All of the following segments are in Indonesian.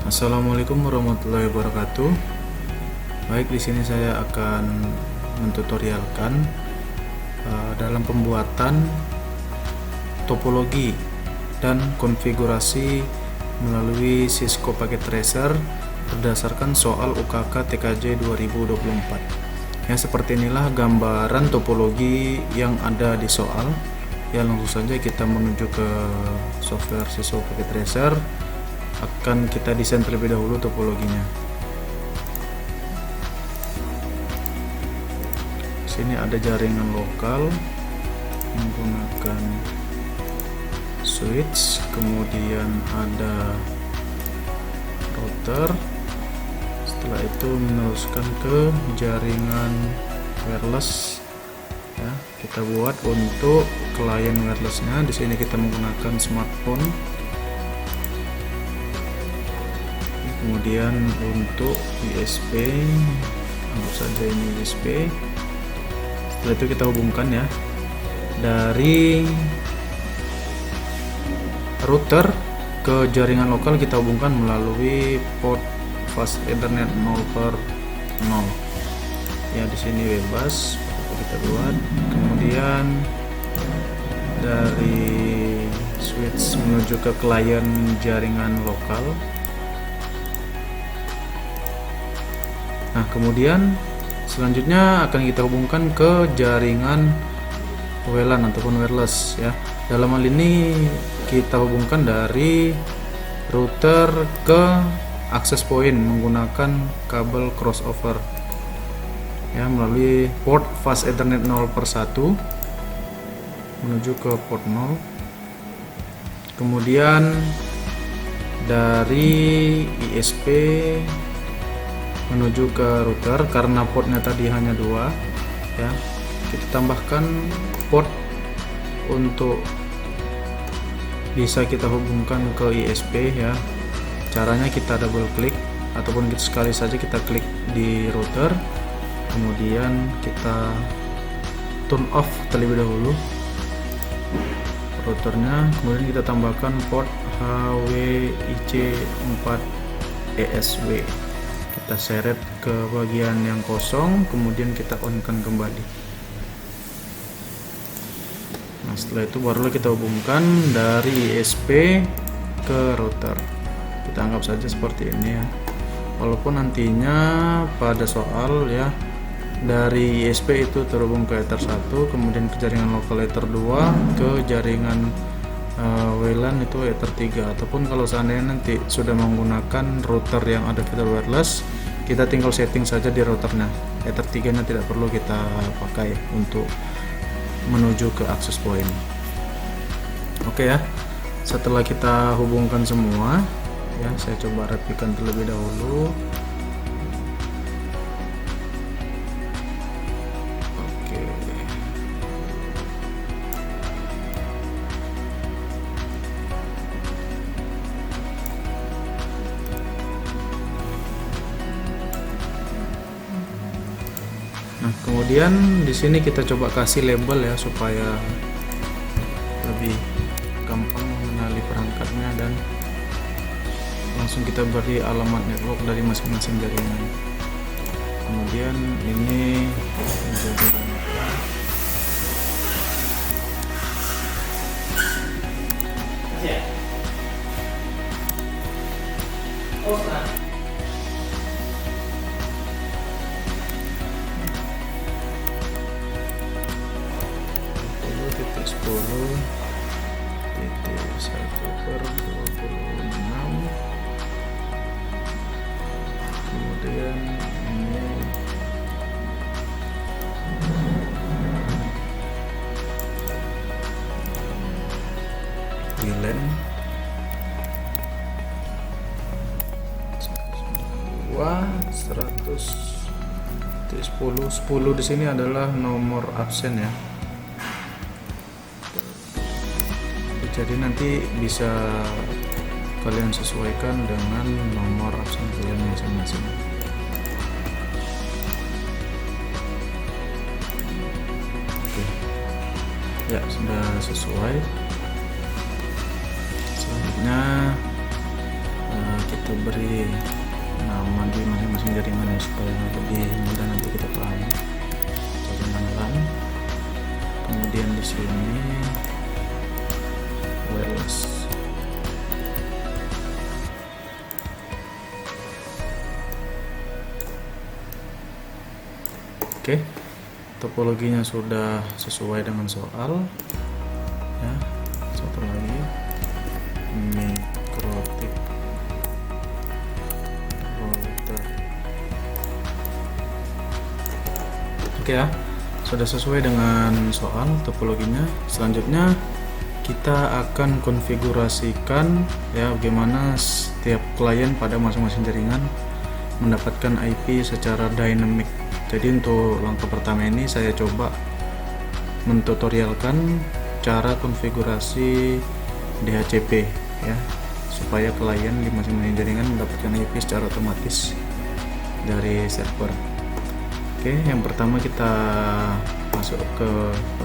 Assalamualaikum warahmatullahi wabarakatuh. Baik, di sini saya akan mentutorialkan dalam pembuatan topologi dan konfigurasi melalui Cisco Packet Tracer berdasarkan soal UKK TKJ 2024. Ya, seperti inilah gambaran topologi yang ada di soal. Ya, langsung saja kita menuju ke software Cisco Packet Tracer. Akan kita desain terlebih dahulu topologinya. Sini ada jaringan lokal menggunakan switch, kemudian ada router. Setelah itu meneruskan ke jaringan wireless. Ya, kita buat untuk klien wirelessnya. Di sini kita menggunakan smartphone. Kemudian untuk USB, anggap saja ini USB. Setelah itu kita hubungkan ya, dari router ke jaringan lokal kita hubungkan melalui port fast Ethernet 0/0. Ya, di sini bebas kita buat. Kemudian dari switch menuju ke klien jaringan lokal. Nah, kemudian selanjutnya akan kita hubungkan ke jaringan WLAN ataupun wireless ya. Dalam hal ini kita hubungkan dari router ke access point menggunakan kabel crossover ya, melalui port fast Ethernet 0/1 menuju ke port 0. Kemudian dari ISP menuju ke router, karena portnya tadi hanya 2 ya, kita tambahkan port untuk bisa kita hubungkan ke ISP ya. Caranya kita double klik ataupun kita sekali saja kita klik di router, kemudian kita turn off terlebih dahulu routernya, kemudian kita tambahkan port HWIC4ESW. Kita seret ke bagian yang kosong, kemudian kita on-kan kembali. Nah, setelah itu barulah kita hubungkan dari ISP ke router. Kita anggap saja seperti ini ya. Walaupun nantinya pada soal ya, dari ISP itu terhubung ke Ether 1, kemudian ke jaringan lokal Ether 2, ke jaringan WLAN itu Ether 3, ataupun kalau seandainya nanti sudah menggunakan router yang ada fitur wireless, kita tinggal setting saja di routernya. Ether 3 nya tidak perlu kita pakai untuk menuju ke access point. Oke ya, setelah kita hubungkan semua ya, saya coba rapikan terlebih dahulu. Nah, kemudian di sini kita coba kasih label ya supaya lebih gampang mengenali perangkatnya, dan langsung kita beri alamat network dari masing-masing jaringan. Kemudian ini menjadi kemudian ini VLAN 10 di sini adalah nomor absen ya. Jadi nanti bisa kalian sesuaikan dengan nomor absen kalian masing-masing. Oke. Ya, sudah sesuai. Selanjutnya kita kita beri nama di masing-masing jaringannya supaya lebih mudah nanti kita pahami. Jaringan LAN, kemudian di sini wireless. Oke, topologinya sudah sesuai dengan soal ya. Satu lagi, mikrotik router. Oke ya, sudah sesuai dengan soal topologinya. Selanjutnya kita akan konfigurasikan ya bagaimana setiap klien pada masing-masing jaringan mendapatkan IP secara dynamic. Jadi untuk langkah pertama ini saya coba mentutorialkan cara konfigurasi DHCP ya, supaya klien di masing-masing jaringan mendapatkan IP secara otomatis dari server. Oke, yang pertama kita masuk ke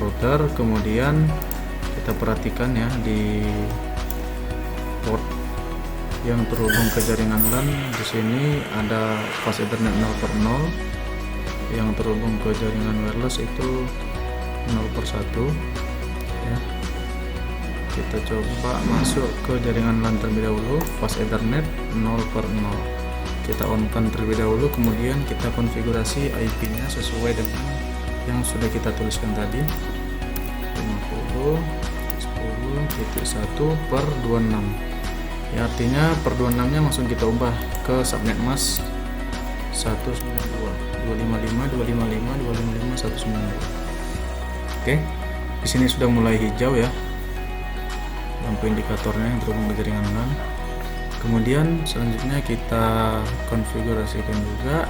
router, kemudian kita perhatikan ya di port yang terhubung ke jaringan LAN. Di sini ada fast Ethernet 0/0. Yang terhubung ke jaringan wireless itu 0/1 ya. Kita coba masuk ke jaringan LAN terlebih dahulu, fast Ethernet 0/0. Kita on kan terlebih dahulu, kemudian kita konfigurasi IP nya sesuai dengan yang sudah kita tuliskan tadi, 50.10.1/26 ya, artinya per 26 nya langsung kita ubah ke subnet mask 192.255.255.255.192. Oke, di sini sudah mulai hijau ya lampu indikatornya yang terhubung ke jaringan LAN. Kemudian selanjutnya kita konfigurasikan juga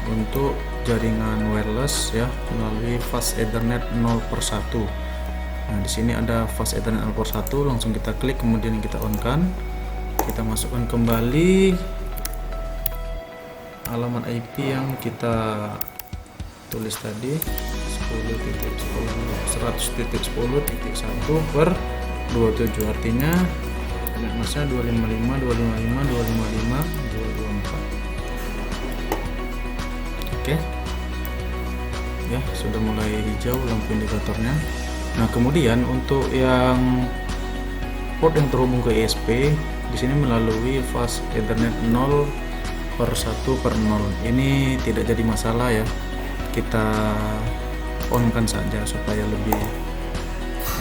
untuk jaringan wireless ya melalui fast Ethernet 0/1. Nah, di sini ada fast Ethernet 0/1, langsung kita klik, kemudian kita on kan. Kita masukkan kembali alamat IP yang kita tulis tadi, 100.10.1/27, artinya masnya 255.255.254. Oke ya, sudah mulai hijau lampu indikatornya. Nah, kemudian untuk yang port yang terhubung ke ISP di sini melalui fast Ethernet 0/1/0. Ini tidak jadi masalah ya, kita on kan saja supaya lebih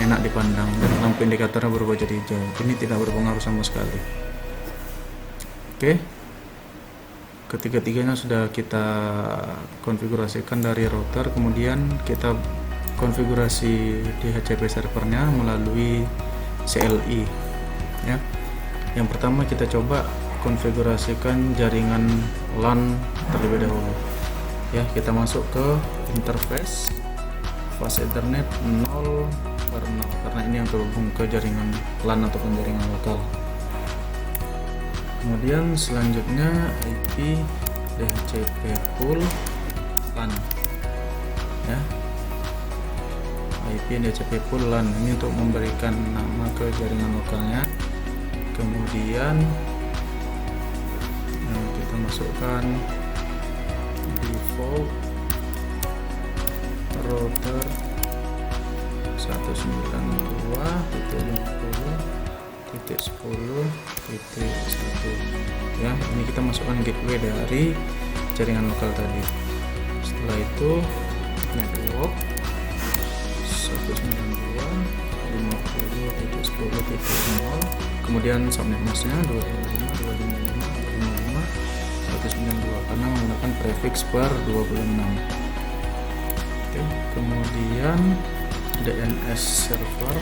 enak dipandang dan lampu indikatornya berubah jadi hijau. Ini tidak berpengaruh sama sekali. Oke, ketiga-tiganya sudah kita konfigurasikan dari router, kemudian kita konfigurasi DHCP servernya melalui CLI ya. Yang pertama kita coba konfigurasikan jaringan LAN terlebih dahulu ya. Kita masuk ke interface fast Ethernet 0/0 karena ini yang terhubung ke jaringan LAN ataupun jaringan lokal. Kemudian selanjutnya IP DHCP pool LAN ya, IP DHCP pool LAN ini untuk memberikan nama ke jaringan lokalnya. Kemudian kita masukkan default router 192.50.10.1 ya. Ini kita masukkan gateway dari jaringan lokal tadi. Setelah itu network 192.50.10.0, kemudian subnet masknya 255.255.192 karena menggunakan prefix per 26. Oke, kemudian DNS server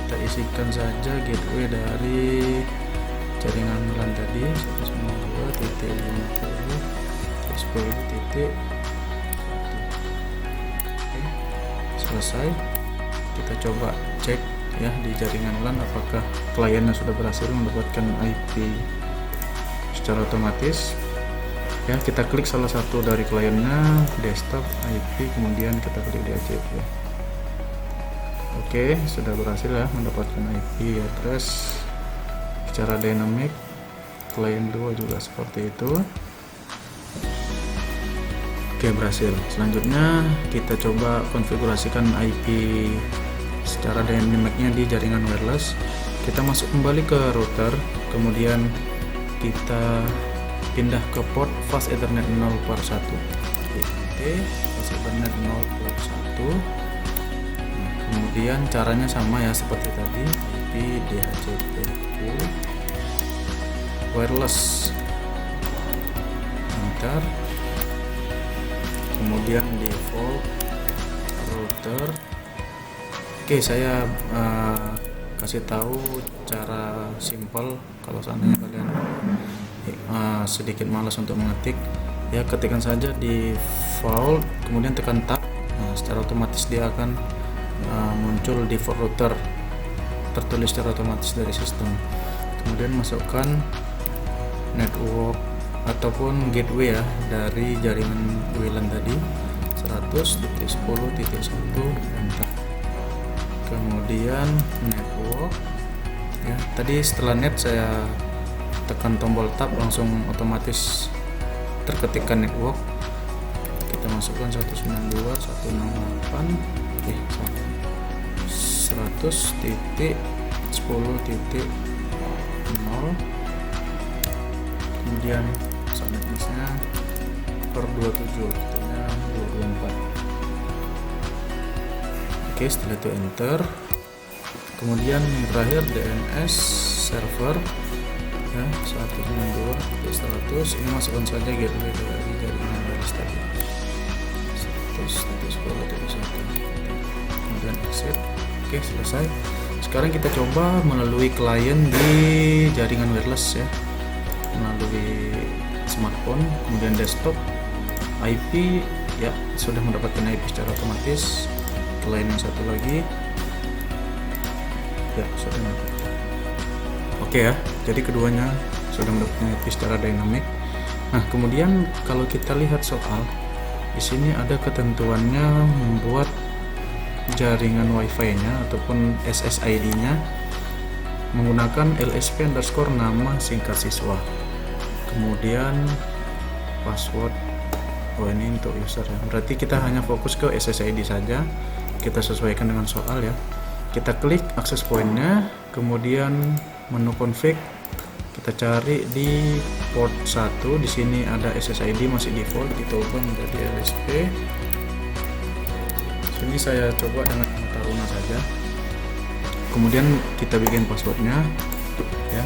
kita isikan saja gateway dari jaringan LAN tadi 192.50.10.1. Selesai, kita coba cek ya di jaringan LAN apakah kliennya sudah berhasil mendapatkan IP secara otomatis ya. Kita klik salah satu dari kliennya, desktop, IP, kemudian kita klik DHCP. Oke, sudah berhasil ya mendapatkan IP address. secara dynamic, client 2 juga seperti itu. Oke, berhasil. Selanjutnya kita coba konfigurasikan IP secara dynamicnya di jaringan wireless. Kita masuk kembali ke router, kemudian kita pindah ke port fast ethernet 0/1. Oke, fast ethernet 0/1. Nah, kemudian caranya sama ya seperti tadi, IP DHCP wireless, enter, kemudian default router. Oke, saya kasih tahu cara simple kalau seandainya kalian sedikit malas untuk mengetik ya, ketikkan saja default kemudian tekan tab. Nah, secara otomatis dia akan muncul default router tertulis secara otomatis dari sistem. Kemudian masukkan network ataupun gateway ya dari jaringan WLAN tadi 100.10.1, enter. Kemudian network ya, tadi setelah net saya tekan tombol tab langsung otomatis terketikkan network. Kita masukkan 100.10.0, kemudian subnet busnya per 27, artinya 24. Oke, setelah itu enter. Kemudian yang terakhir DNS server ya, 192.100. Ini masukkan saja gateway dari jaringan wireless tadi 100.10.1, kemudian exit. Oke, selesai. Sekarang kita coba melalui klien di jaringan wireless ya, melalui smartphone, kemudian desktop. IP ya, sudah mendapatkan IP secara otomatis. Klien yang satu lagi ya, sudah mendapatkan. Oke ya, jadi keduanya sudah mendapatkan IP secara dynamic. Nah, kemudian kalau kita lihat soal di sini ada ketentuannya membuat jaringan WiFi-nya ataupun SSID-nya menggunakan LSP underscore nama singkat siswa, kemudian password. Oh, ini untuk user ya, berarti kita hanya fokus ke SSID saja. Kita sesuaikan dengan soal ya. Kita klik akses pointnya, kemudian menu config, kita cari di port 1. Di sini ada SSID masih default, kita ubah menjadi LSP. Sini saya coba dengan Mata Luna saja. Kemudian kita bikin passwordnya ya,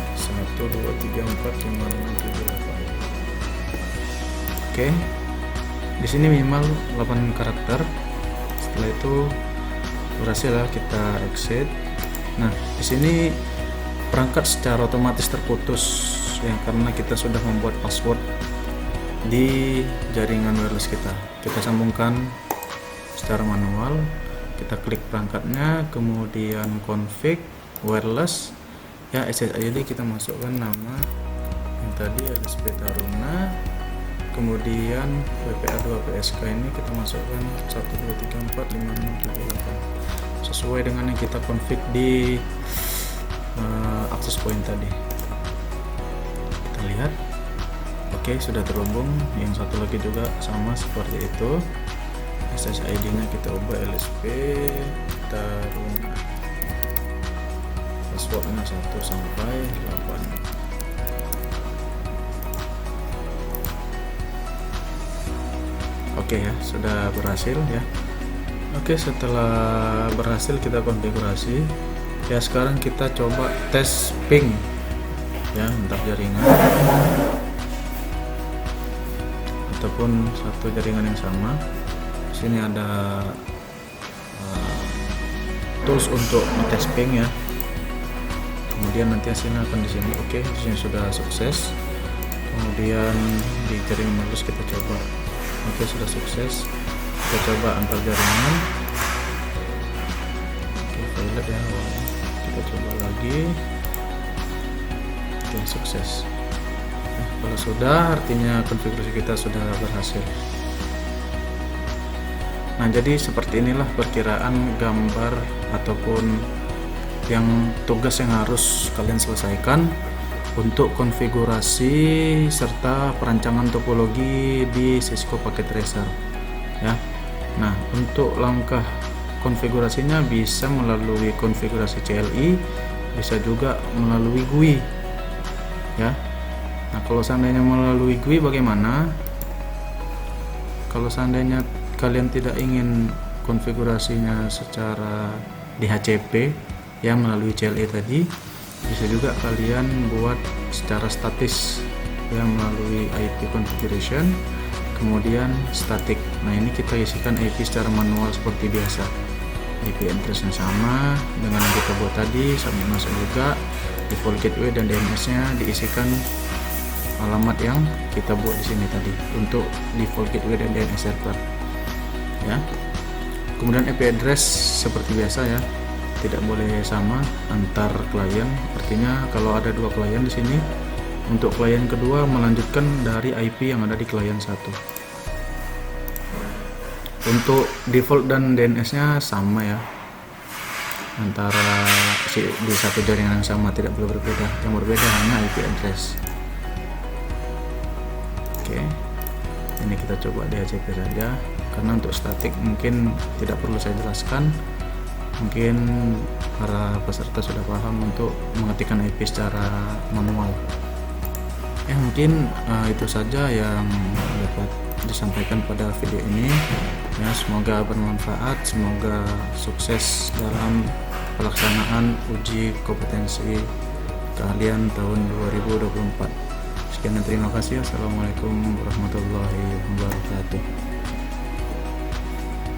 1234567. Oke. Di sini minimal 8 karakter. Setelah itu berhasil ya, kita exit. Nah, di sini perangkat secara otomatis terputus ya, karena kita sudah membuat password di jaringan wireless kita. Kita sambungkan secara manual. Kita klik perangkatnya, kemudian config wireless ya, SSID kita masukkan nama yang tadi LSP Taruna, kemudian WPA2 PSK ini kita masukkan 1234567 sesuai dengan yang kita config di akses point tadi. Kita lihat, oke, sudah terhubung. Yang satu lagi juga sama seperti itu, SSID nya kita ubah LSP Taruna, passwordnya 1 sampai 8. Oke ya, sudah berhasil ya. Oke, setelah berhasil kita konfigurasi ya. Sekarang kita coba tes ping ya, entah jaringan ataupun satu jaringan yang sama. Di sini ada tools untuk tes ping ya. Kemudian nanti hasilnya akan di sini. Oke, di sini sudah sukses. Kemudian di jaringan wireless kita coba. Oke, sudah sukses. Kita coba antar jaringan. Oke, violet ya. Kita coba lagi. Oke, sukses. Nah, kalau sudah, artinya konfigurasi kita sudah berhasil. Nah, jadi seperti inilah perkiraan gambar ataupun yang tugas yang harus kalian selesaikan untuk konfigurasi serta perancangan topologi di Cisco Packet Tracer ya. Nah, untuk langkah konfigurasinya bisa melalui konfigurasi CLI, bisa juga melalui GUI ya. Nah, kalau seandainya melalui GUI bagaimana? Kalau seandainya kalian tidak ingin konfigurasinya secara DHCP ya melalui CLI tadi, bisa juga kalian buat secara statis ya melalui IP configuration, kemudian static. Nah, ini kita isikan IP secara manual seperti biasa. IP address-nya sama dengan yang kita buat tadi, submit masuk juga. Default gateway dan DNS-nya diisikan alamat yang kita buat di sini tadi untuk default gateway dan DNS server ya. Kemudian IP address seperti biasa ya, tidak boleh sama antar klien. Artinya kalau ada dua klien di sini, untuk klien kedua melanjutkan dari IP yang ada di klien satu. Untuk default dan DNS-nya sama ya, antara di satu jaringan yang sama, tidak boleh berbeda. Yang berbeda hanya IP address. Oke, ini kita coba DHCP saja karena untuk statik mungkin tidak perlu saya jelaskan. Mungkin para peserta sudah paham untuk mengetikkan IP secara manual. Mungkin itu saja yang dapat disampaikan pada video ini ya. Semoga bermanfaat, semoga sukses dalam pelaksanaan uji kompetensi keahlian tahun 2024. Sekian dan terima kasih. Assalamualaikum warahmatullahi wabarakatuh.